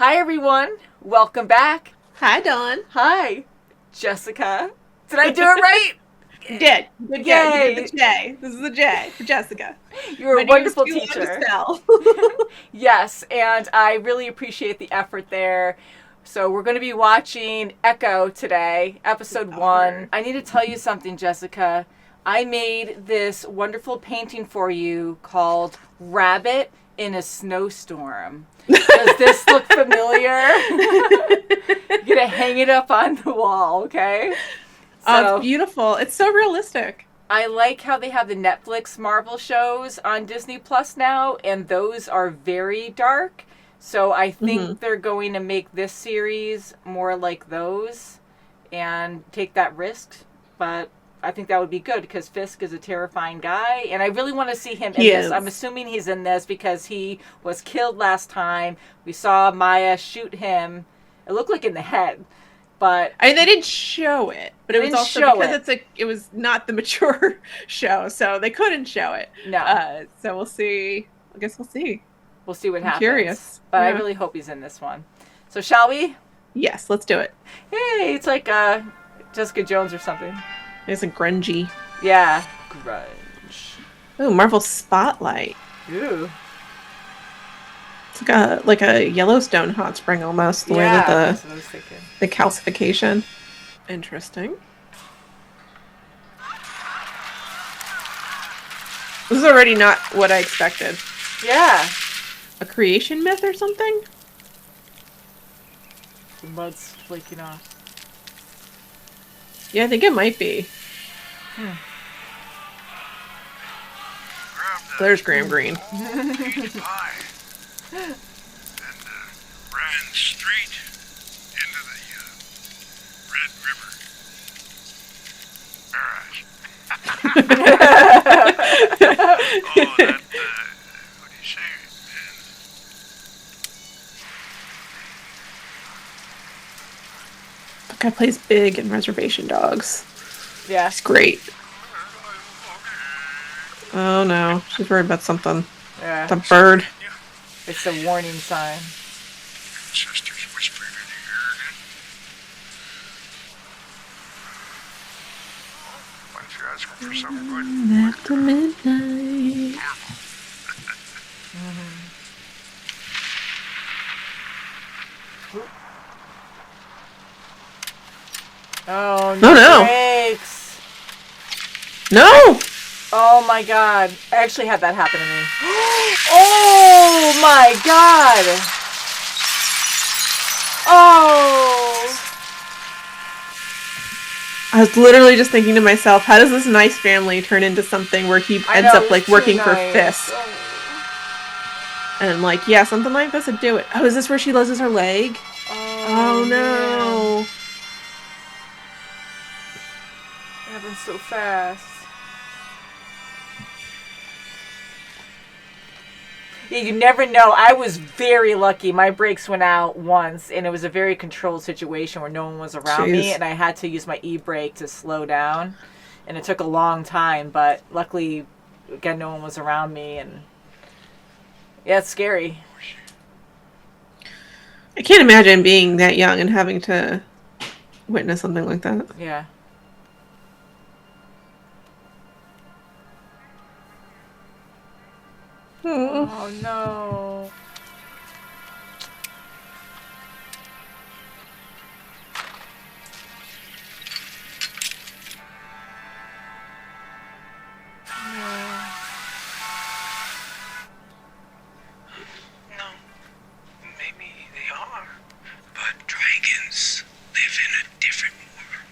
Hi, everyone. Welcome back. Hi, Dawn. Hi, Jessica. Did I do it right? You did. Good. Yay. You did the J. This is the J for Jessica. You're a wonderful teacher. Yes, and I really appreciate the effort there. So we're going to be watching Echo today, episode 1. I need to tell you something, Jessica. I made this wonderful painting for you called Rabbit in a Snowstorm. Does this look familiar? You're going to hang it up on the wall, okay? Oh, it's beautiful. It's so realistic. I like how they have the Netflix Marvel shows on Disney Plus now, and those are very dark. So I think they're going to make this series more like those and take that risk. But I think that would be good because Fisk is a terrifying guy, and I really want to see him in this. I'm assuming he's in this because he was killed last time. We saw Maya shoot him. It looked like in the head. But I mean, they didn't show it, but it was also because it was not the mature show, so they couldn't show it. No. So we'll see. I guess we'll see. We'll see what happens. Curious. But I really hope he's in this one. So shall we? Yes, let's do it. Hey, it's like Jessica Jones or something. It's a grungy. Yeah. Grunge. Ooh, Marvel Spotlight. Ooh. It's like a Yellowstone hot spring almost. The way that the calcification. Interesting. This is already not what I expected. Yeah. A creation myth or something? The mud's flaking off. Yeah, I think it might be. There's Graham Greene. And ran straight into the Red River barrage. What do you say? That guy plays Big in Reservation Dogs. Yeah. It's great. Oh no, she's worried about something. Yeah. The bird. It's a warning sign. Sisters whispered in the ear again. Why don't you ask her for something good? After midnight. Oh no! Breaks. No! Oh my god. I actually had that happen to me. Oh my god! Oh! I was literally just thinking to myself, how does this nice family turn into something where he ends up like working for Fisk? Oh. And I'm like, yeah, something like this would do it. Oh, is this where she loses her leg? Oh no. Man. It happens so fast. Yeah, you never know. I was very lucky. My brakes went out once, and it was a very controlled situation where no one was around me, and I had to use my e-brake to slow down. And it took a long time, but luckily, again, no one was around me, and yeah, it's scary. I can't imagine being that young and having to witness something like that. Yeah. Oh no. No, maybe they are, but dragons live in a different world.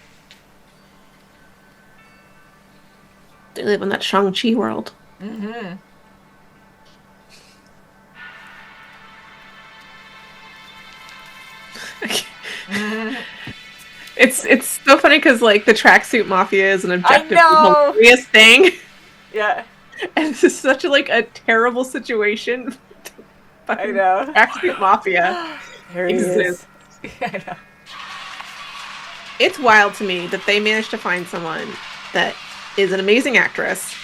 They live in that Shang-Chi world. Mm-hmm. It's so funny because like the tracksuit mafia is an objectively hilarious thing. Yeah. And this is such a terrible situation. I know. Tracksuit mafia exists. I know. It's wild to me that they managed to find someone that is an amazing actress,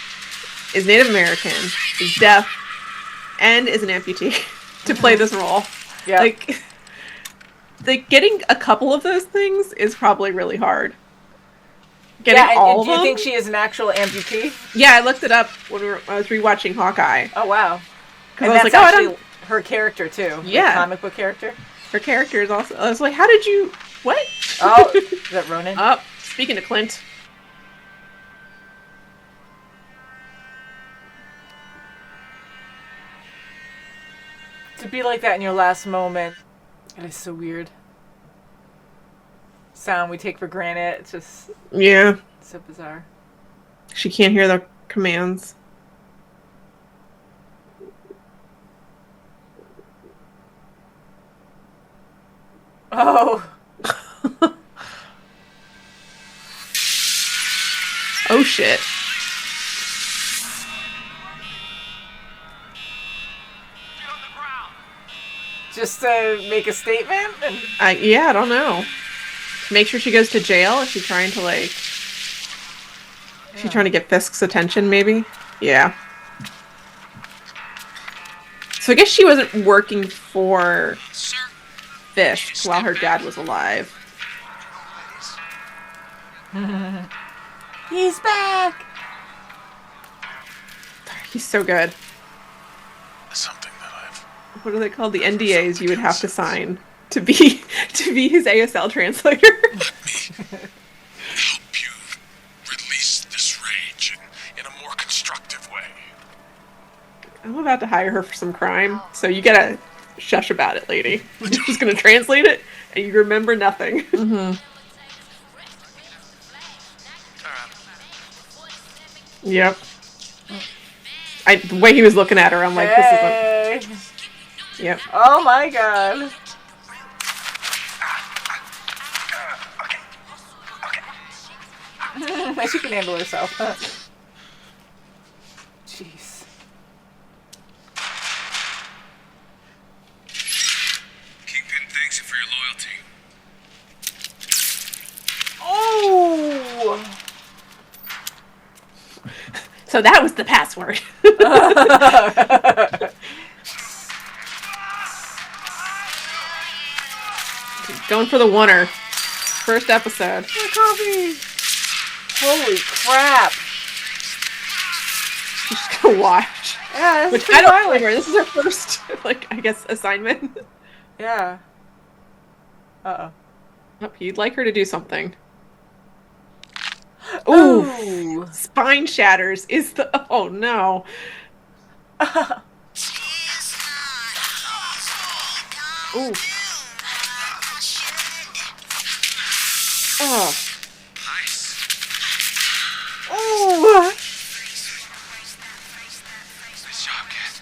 is Native American, is deaf, and is an amputee to play this role. Yeah. Like, like getting a couple of those things is probably really hard. Getting all of them. Do you think she is an actual amputee? Yeah, I looked it up when I was rewatching Hawkeye. Oh wow! And that's actually her character too. Yeah, like comic book character. Her character is also. I was like, how did you? What? Oh, is that Ronan? Oh, speaking of Clint. To be like that in your last moment, it is so weird. Sound we take for granted. It's just so bizarre. She can't hear the commands. Oh. Oh shit. Just to make a statement? Yeah, I don't know. Make sure she goes to jail? Is she trying to like... Is she trying to get Fisk's attention, maybe? Yeah. So I guess she wasn't working for Fisk while her dad was alive. He's back! He's so good. Something that I've... What are they called? The NDAs you would have to sign to be his ASL translator. Let me help you release this rage in a more constructive way. I'm about to hire her for some crime, so you gotta shush about it, lady. I'm just gonna translate it, and you remember nothing. Mm-hmm. Yep. The way he was looking at her, I'm like, hey. This isn't... Yep. Oh my god. Okay. She can handle herself. Jeez. Kingpin thanks you for your loyalty. Oh! So that was the password. Going for the oneer. First episode. Coffee. Holy crap. I'm just gonna watch. Yeah, which I don't remember. This is her first, like, I guess, assignment. Yeah. Uh-oh. Oh, you'd like her to do something. Ooh. Spine shatters is the... Oh, no. Ooh. Oh. Ooh. Nice job, kid.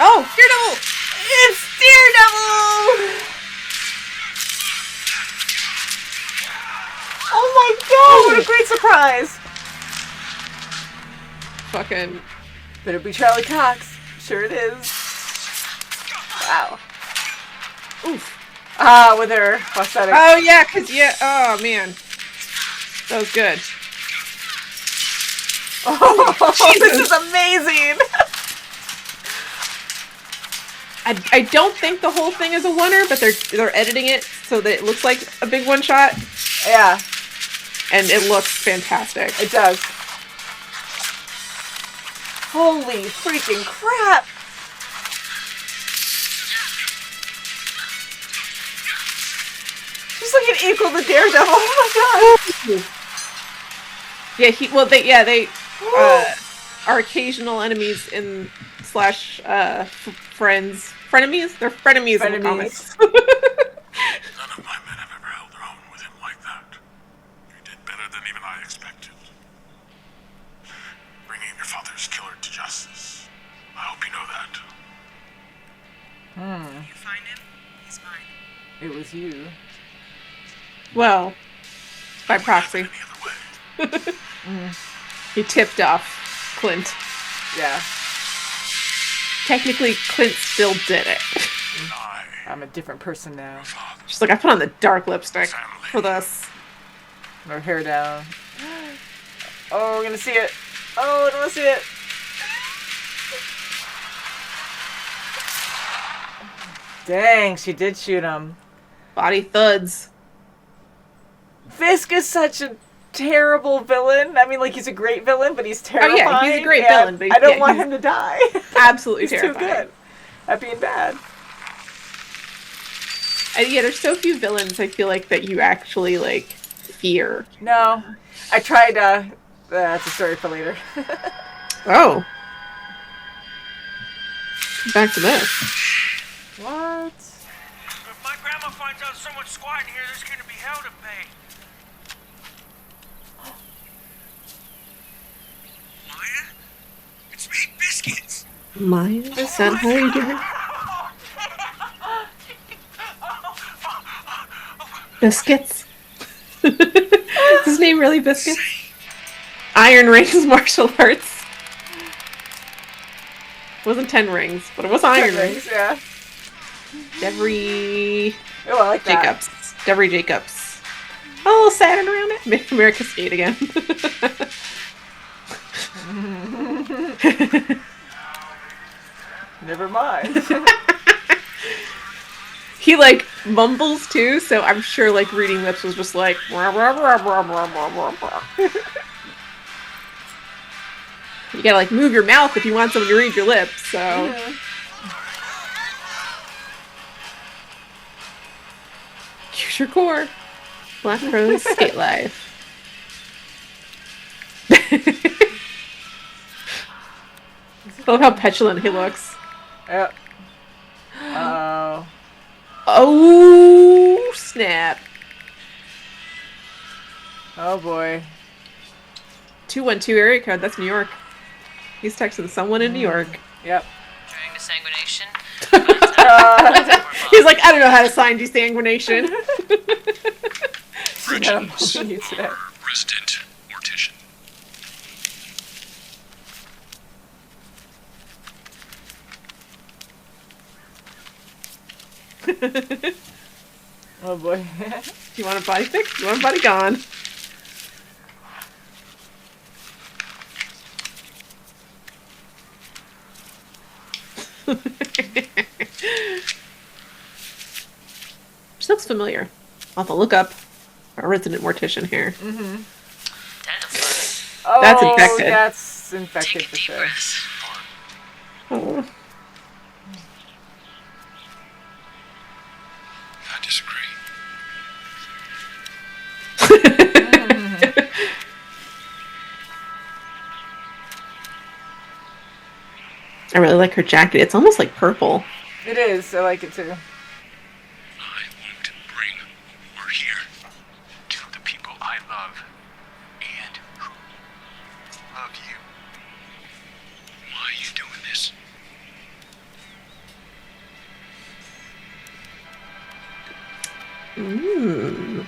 Oh, Daredevil! It's Daredevil! Oh my god, what a great surprise! Fucking... Better be Charlie Cox. Sure it is. Wow. Oof. Ah, with her prosthetic. Oh, yeah, because, oh, man. That was good. Oh, this is amazing! I don't think the whole thing is a oneer, but they're editing it so that it looks like a big one shot. Yeah. And it looks fantastic. It does. Holy freaking crap! She's like an equal to Daredevil. Oh my god! Yeah, they are occasional enemies in slash friends. Frenemies? They're frenemies in the comics. None of my men have ever held their own with him like that. You did better than even I expected. Bringing your father's killer to justice. I hope you know that. You find him, he's mine. It was you. Well, by proxy. Any other way. He tipped off Clint. Yeah. Technically, Clint still did it. I'm a different person now. She's like, I put on the dark lipstick for this. Her hair down. Oh, we're gonna see it. Oh, I don't wanna see it. Dang, she did shoot him. Body thuds. Fisk is such a terrible villain. I mean, like, he's a great villain, but he's terrifying. Oh, yeah, he's a great villain. But I don't want him to die. Absolutely he's terrifying. Too good at being bad. And yeah, there's so few villains I feel like that you actually, like, fear. No. I tried, that's a story for later. Oh. Back to this. What? If my grandma finds out someone's squatting here, there's gonna be hell to pay. Maya? It's me, Biscuits! Maya? Is that how you do it? Biscuits? Is his name really Biscuits? Iron Rings Martial Arts. It wasn't 10 rings, but it was Iron Rings. Yeah. Devery Oh, I like that. Jacobs. Devery Jacobs. A little Saturn around it. Make America skate again. Never mind. He, like, mumbles, too, so I'm sure, like, reading lips was just like... Rah, rah, rah, rah, rah, rah, rah. You gotta, like, move your mouth if you want someone to read your lips, so... Mm-hmm. Use your core. Black Rose Skate Life. I love how petulant he looks. Yep. Oh. Oh, snap. Oh, boy. 212 area code, that's New York. He's texting someone in New York. Yep. During desanguination. He's like, I don't know how to sign desanguination. Bridges, You today. our resident mortician. Oh, boy. Do you want a body fix? Do you want a body gone? She looks familiar. I'll have to look up our resident mortician here. Mm-hmm. Dental That's infected. That's infected Take a for deep sure. breath. Oh. I disagree. I really like her jacket. It's almost like purple. It is. I like it too. I won't bring war here to the people I love and who love you. Why are you doing this? Mm.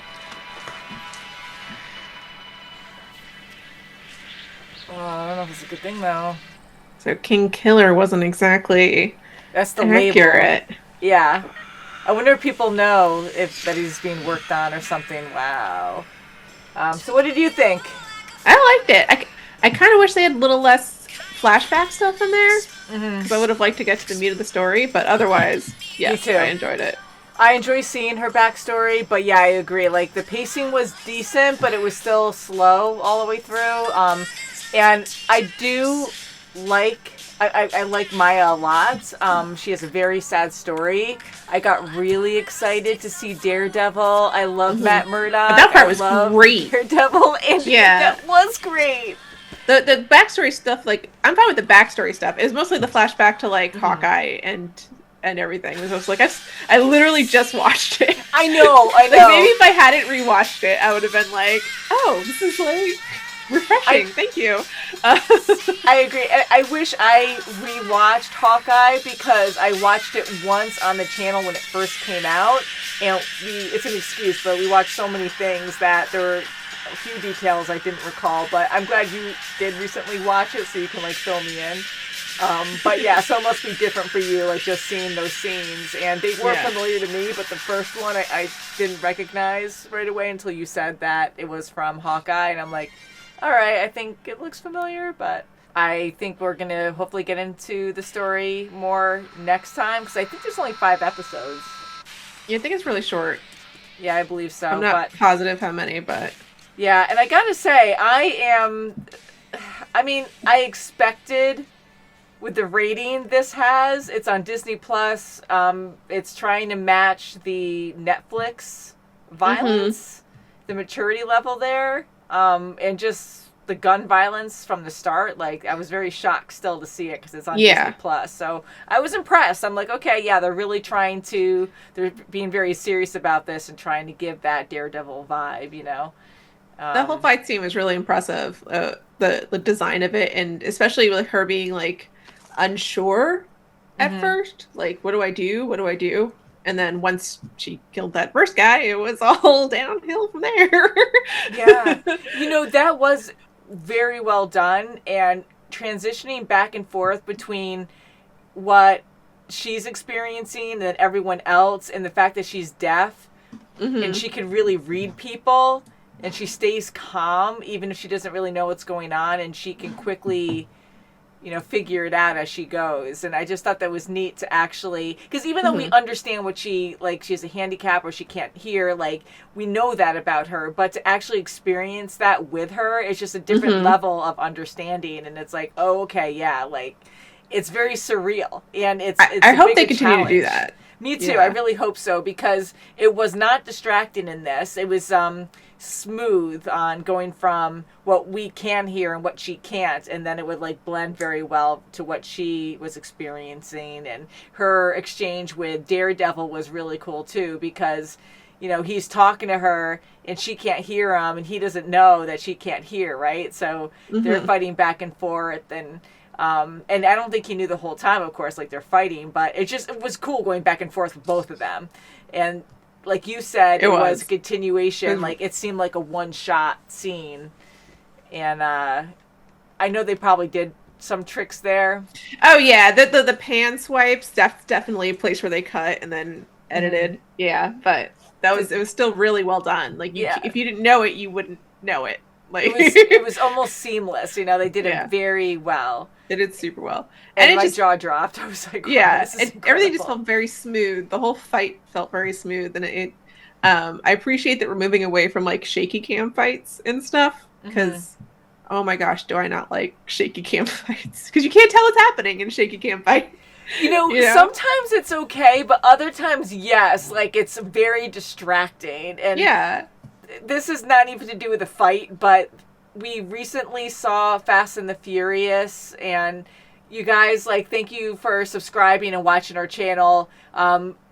Oh, I don't know if it's a good thing though. So King Killer wasn't exactly That's the label. accurate. Yeah. I wonder if people know if that he's being worked on or something. Wow. So what did you think? I liked it. I kind of wish they had a little less flashback stuff in there. Mm-hmm. Because I would have liked to get to the meat of the story. But otherwise, yes, too. I enjoyed it. I enjoy seeing her backstory, but yeah, I agree. Like, the pacing was decent, but it was still slow all the way through. And I do like... I like Maya a lot. She has a very sad story. I got really excited to see Daredevil. I love Matt Murdock. But that part I was love great. Daredevil, and Yeah. that was great. The backstory stuff, like, I'm fine with the backstory stuff. It was mostly the flashback to, like, Hawkeye and everything. It was like, I literally just watched it. I know. Like, maybe if I hadn't rewatched it, I would have been like, oh, this is, like, refreshing. Thank you. I agree. I wish I rewatched Hawkeye because I watched it once on the channel when it first came out, and it's an excuse, but we watched so many things that there were a few details I didn't recall, but I'm glad you did recently watch it so you can, like, fill me in. But yeah, so it must be different for you, like, just seeing those scenes, and they were familiar to me, but the first one I didn't recognize right away until you said that it was from Hawkeye, and I'm like, alright, I think it looks familiar, but I think we're going to hopefully get into the story more next time, because I think there's only 5 episodes. Yeah, I think it's really short. Yeah, I believe so. I'm not positive how many, but... Yeah, and I gotta say, I expected, with the rating this has, it's on Disney Plus, it's trying to match the Netflix violence, the maturity level there, and just the gun violence from the start. Like, I was very shocked still to see it because it's on Disney Plus. So I was impressed. I'm like, okay, yeah, they're being very serious about this and trying to give that Daredevil vibe, you know. The whole fight scene was really impressive. The design of it, and especially with her being like unsure at first, like, what do I do? What do I do? And then once she killed that first guy, it was all downhill from there. Yeah. You know, that was very well done, and transitioning back and forth between what she's experiencing and everyone else, and the fact that she's deaf and she can really read people, and she stays calm even if she doesn't really know what's going on, and she can quickly, you know, figure it out as she goes. And I just thought that was neat to actually, because even though we understand what she has a handicap or she can't hear, like, we know that about her, but to actually experience that with her is just a different level of understanding. And it's like, oh, okay, yeah, like, it's very surreal, and it's I hope they continue to do that. Me too. I really hope so, because it was not distracting in this. It was smooth on going from what we can hear and what she can't, and then it would like blend very well to what she was experiencing. And her exchange with Daredevil was really cool too, because, you know, he's talking to her and she can't hear him, and he doesn't know that she can't hear, right? So they're fighting back and forth, and I don't think he knew the whole time, of course, like, they're fighting, but it was cool going back and forth with both of them. And like you said, it was a continuation. Like, it seemed like a one-shot scene. And I know they probably did some tricks there. Oh, yeah. The pan swipes, that's definitely a place where they cut and then edited. Yeah, but it was still really well done. Like, if you didn't know it, you wouldn't know it. Like, it was almost seamless. You know, they did it very well. They did super well. And my jaw dropped. I was like, yeah, this is incredible. Everything just felt very smooth. The whole fight felt very smooth. And I appreciate that we're moving away from like shaky cam fights and stuff. Because, oh my gosh, do I not like shaky cam fights? Because you can't tell what's happening in a shaky cam fight. You know, sometimes it's okay, but other times, yes. Like, it's very distracting. And this is not even to do with the fight, but we recently saw Fast and the Furious, and you guys, like, thank you for subscribing and watching our channel.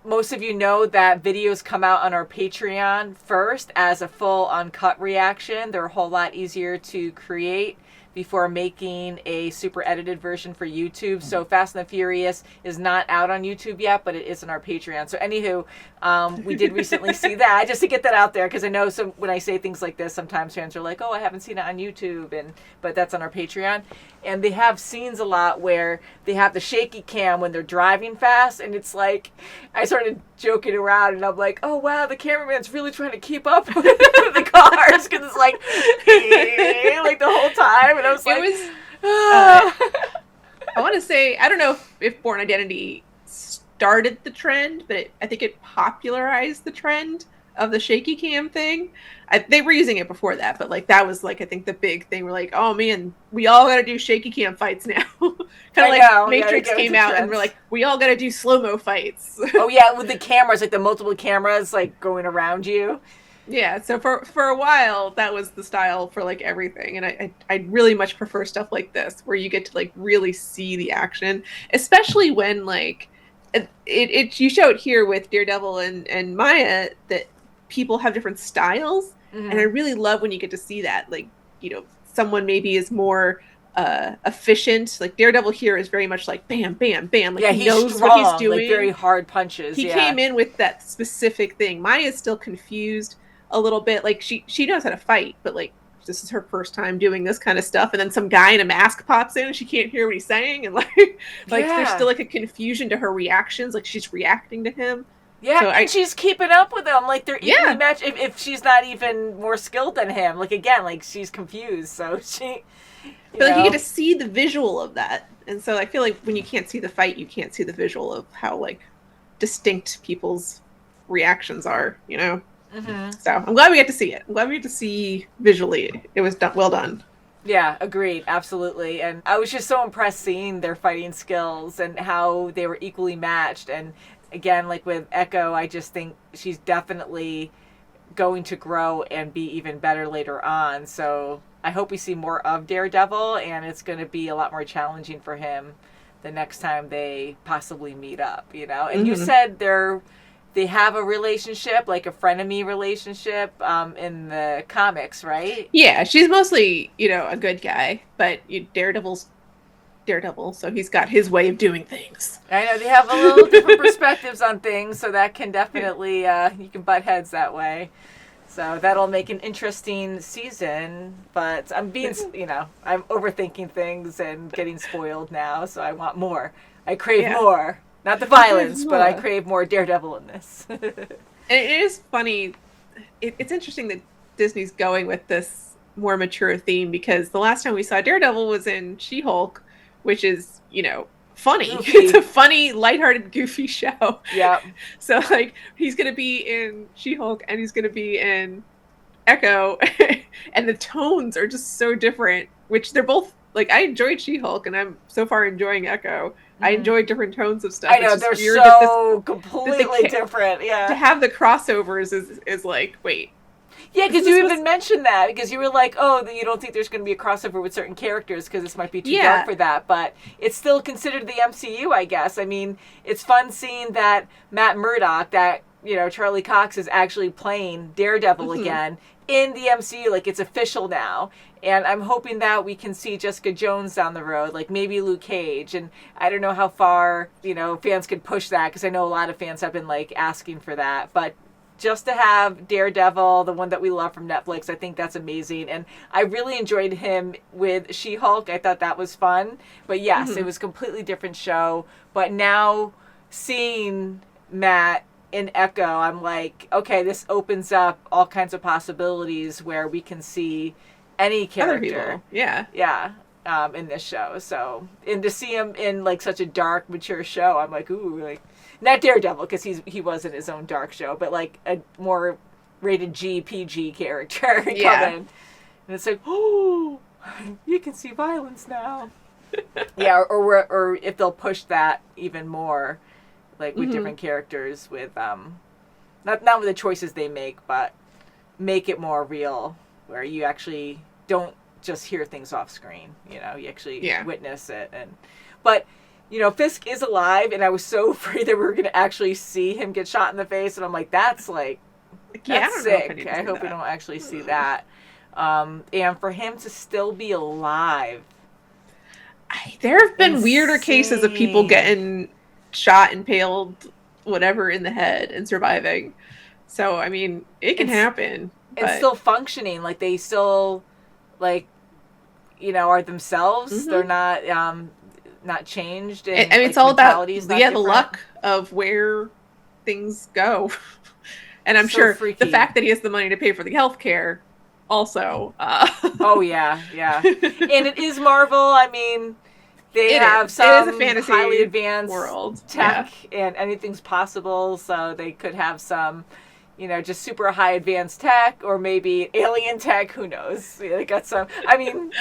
Most of you know that videos come out on our Patreon first as a full uncut reaction. They're a whole lot easier to create before making a super edited version for YouTube. So Fast and the Furious is not out on YouTube yet, but it is on our Patreon. So anywho, we did recently see that, just to get that out there, because I know when I say things like this, sometimes fans are like, oh, I haven't seen it on YouTube, but that's on our Patreon. And they have scenes a lot where they have the shaky cam when they're driving fast, and it's like, I started joking around, and I'm like, oh wow, the cameraman's really trying to keep up with the cars, because it's like, like the whole time, and I was like, I want to say, I don't know if Born Identity started the trend, but I think it popularized the trend of the shaky cam thing. They were using it before that, but like that was like, I think the big thing. We're like, oh man, we all got to do shaky cam fights now. Kind of like Matrix came out and we're like, we all got to do slow-mo fights. Oh yeah, with the cameras, like the multiple cameras like going around you. Yeah, so for a while that was the style for like everything, and I really much prefer stuff like this where you get to like really see the action, especially when like it you show it here with Daredevil and Maya that people have different styles. And I really love when you get to see that, like, you know, someone maybe is more efficient. Like Daredevil here is very much like bam, bam, bam. Like, he knows strong, what he's doing. Like very hard punches. He came in with that specific thing. Maya's still confused a little bit. Like she knows how to fight, but like this is her first time doing this kind of stuff. And then some guy in a mask pops in and she can't hear what he's saying. And like there's still like a confusion to her reactions. Like she's reacting to him. Yeah, So and she's keeping up with him. Like, they're equally matched. If she's not even more skilled than him. Like, again, like, she's confused. So she... But like, you get to see the visual of that. And so I feel like when you can't see the fight, you can't see the visual of how, like, distinct people's reactions are, you know? Mm-hmm. So I'm glad we get to see it. I'm glad we get to see visually. It was well done. Yeah, agreed. Absolutely. And I was just so impressed seeing their fighting skills and how they were equally matched. And again, like with Echo, I just think she's definitely going to grow and be even better later on. So I hope we see more of Daredevil, and it's going to be a lot more challenging for him the next time they possibly meet up, you know? And you said they have a relationship, like a frenemy relationship, in the comics, right? Yeah, she's mostly, you know, a good guy, but Daredevil's Daredevil, so he's got his way of doing things. I know, they have a little different perspectives on things, so that can definitely, you can butt heads that way. So that'll make an interesting season, but I'm being, you know, I'm overthinking things and getting spoiled now, so I want more. I crave more. Not the violence, but I crave more Daredevil in this. And it is funny. It's interesting that Disney's going with this more mature theme, because the last time we saw Daredevil was in She-Hulk, which is, you know, funny. Goofy. It's a funny, lighthearted, goofy show. Yeah. So, like, he's going to be in She-Hulk and he's going to be in Echo, and the tones are just so different, which they're both, like, I enjoyed She-Hulk and I'm so far enjoying Echo. I enjoy different tones of stuff. I know, they're so completely different, yeah. To have the crossovers is like, wait. Yeah, because you even mentioned that, because you were like, oh, you don't think there's going to be a crossover with certain characters because this might be too dark for that, but it's still considered the MCU, I guess. I mean, it's fun seeing that Matt Murdock, that, you know, Charlie Cox is actually playing Daredevil again in the MCU. Like, it's official now. And I'm hoping that we can see Jessica Jones down the road, like maybe Luke Cage. And I don't know how far, you know, fans could push that, because I know a lot of fans have been, like, asking for that. But just to have Daredevil, the one that we love from Netflix, I think that's amazing. And I really enjoyed him with She-Hulk. I thought that was fun. But yes, it was a completely different show. But now seeing Matt in Echo, I'm like, okay, this opens up all kinds of possibilities where we can see any character. Yeah. In this show. So, and to see him in, like, such a dark, mature show, I'm like, ooh, like, not Daredevil, because he was in his own dark show, but like a more rated G, PG character come in. And it's like, oh, you can see violence now. Yeah, or if they'll push that even more, like with different characters, with not with the choices they make, but make it more real, where you actually don't just hear things off screen, you know, you actually witness it. But you know, Fisk is alive, and I was so afraid that we were going to actually see him get shot in the face, and I'm like, that's sick. I hope we don't actually see that. And for him to still be alive. There have been weirder cases of people getting shot, impaled, whatever, in the head and surviving. So, I mean, it can happen. And still functioning, like they still, like, you know, are themselves. They're not changed. And, I mean, it's all about the luck of where things go. And I'm sure the fact that he has the money to pay for the healthcare also. Oh yeah. And it is Marvel. I mean, they have some a fantasy highly advanced world tech, and anything's possible. So they could have some, you know, just super high advanced tech, or maybe alien tech. Who knows? They got some. I mean.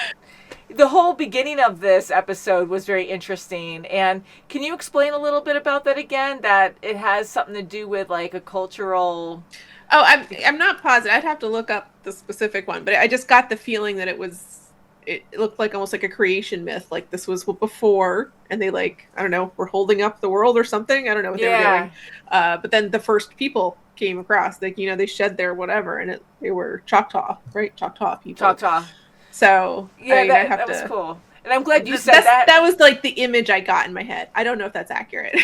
The whole beginning of this episode was very interesting. And can you explain a little bit about that again? That it has something to do with, like, a cultural... Oh, I'm not positive. I'd have to look up the specific one. But I just got the feeling that it looked like almost like a creation myth. Like, this was before, and they, like, I don't know, were holding up the world or something. I don't know what they were doing. But then the first people came across. Like, you know, they shed their whatever, and they were Choctaw, right? Choctaw people. Choctaw. So yeah, that was cool, and I'm glad you said that. That was like the image I got in my head. I don't know if that's accurate.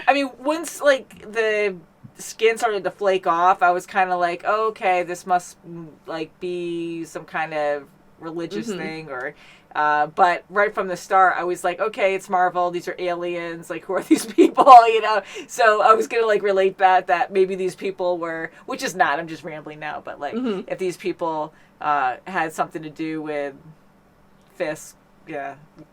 I mean, once like the skin started to flake off, I was kind of like, oh, okay, this must like be some kind of religious thing, or But right from the start, I was like, okay, it's Marvel. These are aliens. Like, who are these people? You know? So I was going to, like, relate that maybe these people were, which is not, I'm just rambling now, but, like, if these people had something to do with Fisk,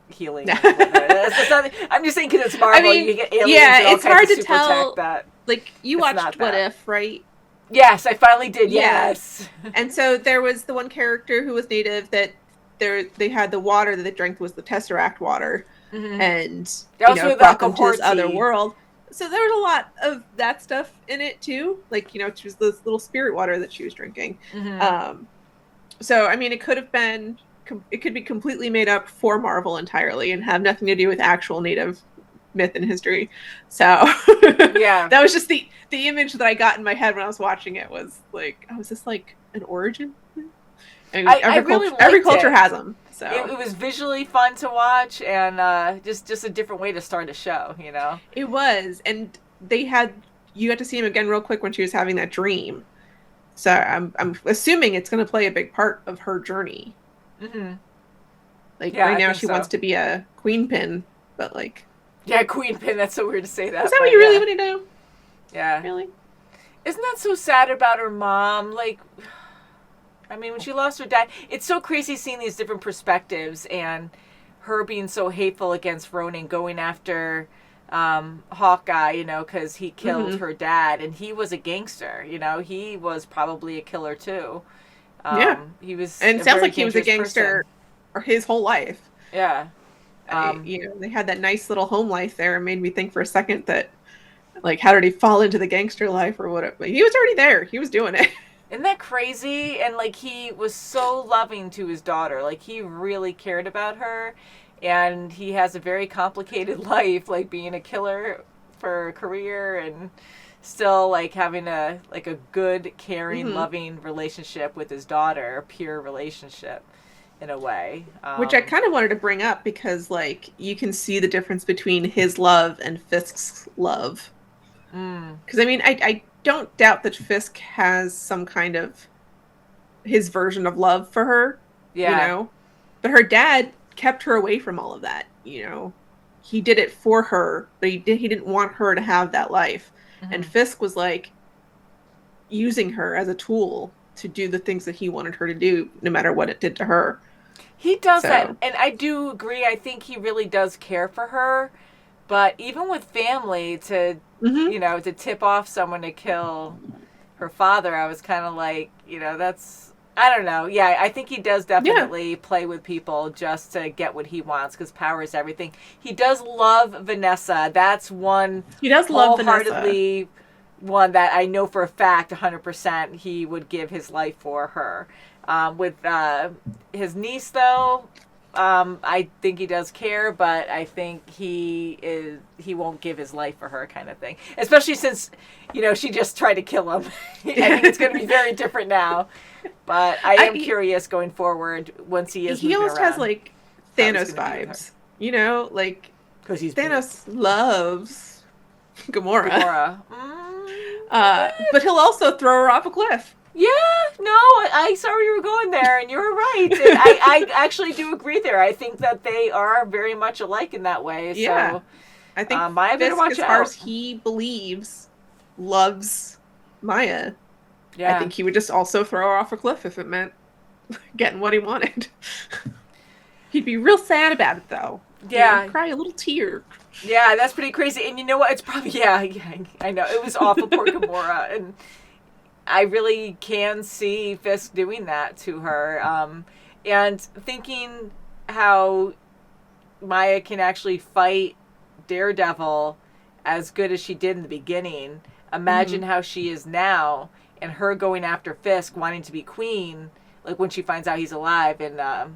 healing. I'm just saying because it's Marvel, I mean, you get aliens. yeah, it's hard to super tell. that. Like, you watched What If, right? Yes, I finally did. Yes. And so there was the one character who was native that they had the water that they drank was the Tesseract water, and brought them to this other world. So there was a lot of that stuff in it too. Like, it was this little spirit water that she was drinking. So I mean, it could be completely made up for Marvel entirely and have nothing to do with actual native myth and history. So that was just the image that I got in my head when I was watching it. Was like, oh, is this like an origin? I mean, every culture has them. So it was visually fun to watch, and just a different way to start a show. It was, and you got to see him again real quick when she was having that dream. So I'm assuming it's going to play a big part of her journey. Like right now, she wants to be a Queenpin, but like Queenpin. That's so weird to say that. Is that what you really want to do? Yeah, really. Isn't that so sad about her mom? Like, I mean, when she lost her dad, it's so crazy seeing these different perspectives and her being so hateful against Ronan, going after Hawkeye, because he killed her dad, and he was a gangster. He was probably a killer too. He was, and it sounds like he was a gangster his whole life. Yeah. They had that nice little home life there, and made me think for a second that, like, how did he fall into the gangster life or whatever? But he was already there. He was doing it. Isn't that crazy? And, like, he was so loving to his daughter. Like, he really cared about her. And he has a very complicated life, like, being a killer for a career and still, like, having a good, caring, loving relationship with his daughter, a pure relationship in a way. Which I kind of wanted to bring up because, like, you can see the difference between his love and Fisk's love. Because, I mean, I don't doubt that Fisk has some kind of his version of love for her, but her dad kept her away from all of that. He did it for her, but he didn't want her to have that life. And Fisk was like using her as a tool to do the things that he wanted her to do, no matter what it did to her. He does that, and I do agree. I think he really does care for her, but even with family, to to tip off someone to kill her father, I was kind of like, that's, I don't know. Yeah, I think he does definitely play with people just to get what he wants, because power is everything. He does love Vanessa. That's one. He does love wholeheartedly. One that I know for a fact, 100%, he would give his life for her. With his niece, though, I think he does care, but I think he won't give his life for her, kind of thing. Especially since, she just tried to kill him. I think it's going to be very different now. But I am curious going forward once he is. He almost has like Thanos vibes, like because Thanos loves Gamora. But he'll also throw her off a cliff. Yeah, no, I saw where you were going there, and you were right. And I actually do agree there. I think that they are very much alike in that way. Yeah. So, I think Fisk, as far as he believes, loves Maya. Yeah. I think he would just also throw her off a cliff if it meant getting what he wanted. He'd be real sad about it, though. Yeah. He'd cry a little tear. Yeah, that's pretty crazy. And you know what? It's probably, I know. It was awful, poor Gamora. And I really can see Fisk doing that to her. And thinking how Maya can actually fight Daredevil as good as she did in the beginning. Imagine how she is now, and her going after Fisk, wanting to be queen, like when she finds out he's alive and,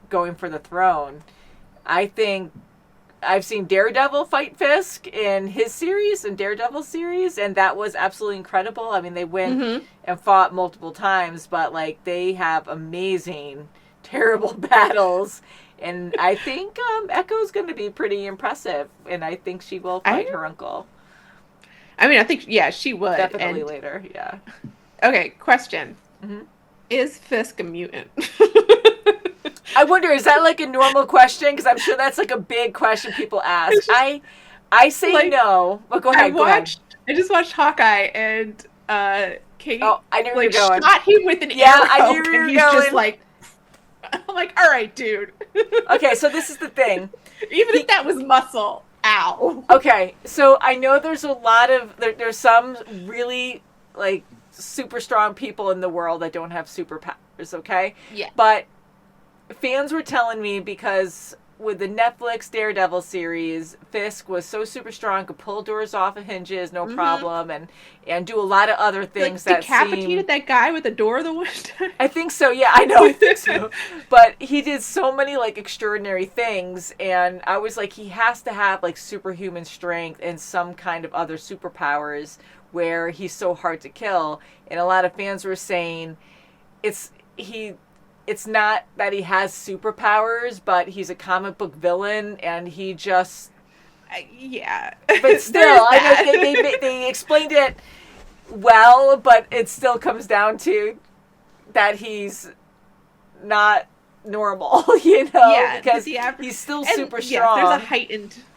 going for the throne. I think I've seen Daredevil fight Fisk in his series, in Daredevil's series, and that was absolutely incredible. I mean, they went and fought multiple times, but, like, they have amazing, terrible battles. And I think Echo's going to be pretty impressive, and I think she will fight her uncle. I mean, I think, she would. Definitely later, yeah. Okay, question. Is Fisk a mutant? I wonder, is that like a normal question? Because I'm sure that's like a big question people ask. I say like, no. But go ahead. I just watched Hawkeye, and Kate I knew you were going. Shot him with an arrow, I knew and he's just like, I'm like, all right, dude. Okay, so this is the thing. Even if that was muscle, ow. Okay, so I know there's a lot of there's some really like super strong people in the world that don't have superpowers. Okay. Yeah. But fans were telling me because with the Netflix Daredevil series, Fisk was so super strong, could pull doors off of hinges, no problem, and do a lot of other things that decapitated that guy with the door the one time. I think so. Yeah, I know. I think so. But he did so many like extraordinary things, and I was like, he has to have like superhuman strength and some kind of other superpowers where he's so hard to kill. And a lot of fans were saying it's not that he has superpowers, but he's a comic book villain, and he just... yeah. But still, I know they explained it well, but it still comes down to that he's not normal, you know? Yeah, because he's still super strong.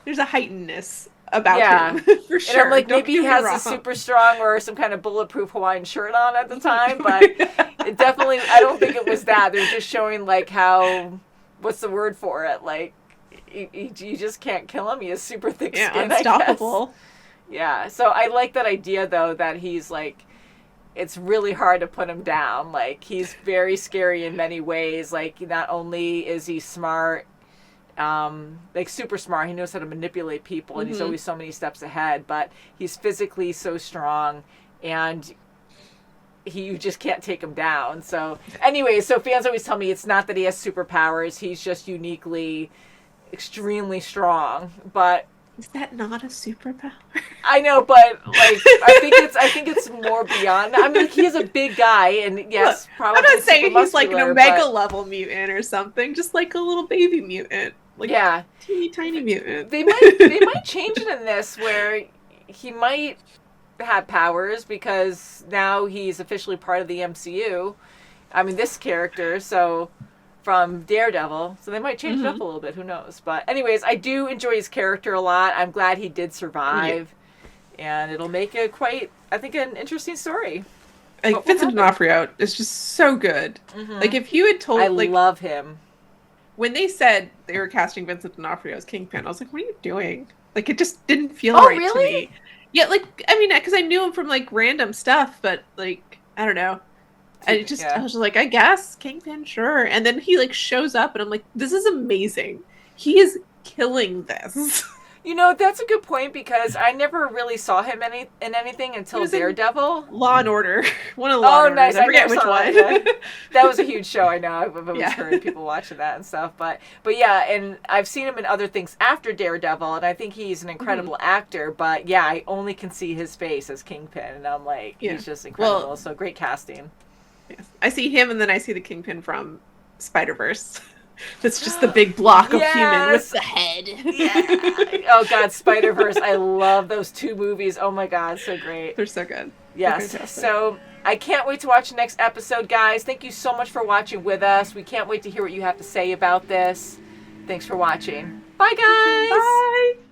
There's a heightenedness about him, for sure. And I'm like, maybe he has a super strong or some kind of bulletproof Hawaiian shirt on at the time, but it definitely, I don't think it was that. They're just showing, like, how, what's the word for it? Like, you just can't kill him. He has super thick skin, unstoppable. I guess. Yeah, so I like that idea, though, that he's, like, it's really hard to put him down. Like, he's very scary in many ways. Like, not only is he smart, like super smart, he knows how to manipulate people, and he's always so many steps ahead, but he's physically so strong, and you just can't take him down. So anyway, so fans always tell me it's not that he has superpowers, he's just uniquely extremely strong. But is that not a superpower? I know, but like I think it's more beyond. I mean, he is a big guy, and yes, look, probably. I'm not saying he's like an Omega level mutant or something, just like a little baby mutant. Like teeny tiny mutant. They might change it in this where he might have powers because now he's officially part of the MCU. I mean, this character, so from Daredevil, so they might change it up a little bit. Who knows? But anyways, I do enjoy his character a lot. I'm glad he did survive, and it'll make a I think, an interesting story. Like Vincent D'Onofrio is just so good. Like if you had told, I love him. When they said they were casting Vincent D'Onofrio as Kingpin, I was like, what are you doing? Like, it just didn't feel right to me. Yeah, like, I mean, because I knew him from, like, random stuff, but, like, I don't know. I was just like, I guess, Kingpin, sure. And then he, like, shows up, and I'm like, this is amazing. He is killing this. You know, that's a good point, because I never really saw him in anything until Daredevil. Law and Order. One of the Law and Orders. Nice. I forget which one. That was a huge show, I know. I've always heard people watching that and stuff. But yeah, and I've seen him in other things after Daredevil, and I think he's an incredible actor. But yeah, I only can see his face as Kingpin, and I'm like, he's just incredible. Well, so great casting. Yes. I see him, and then I see the Kingpin from Spider-Verse. That's just the big block of human with the head. Yeah. Oh, God, Spider-Verse. I love those two movies. Oh, my God, so great. They're so good. Yes. So I can't wait to watch the next episode, guys. Thank you so much for watching with us. We can't wait to hear what you have to say about this. Thanks for watching. Bye, guys. Bye.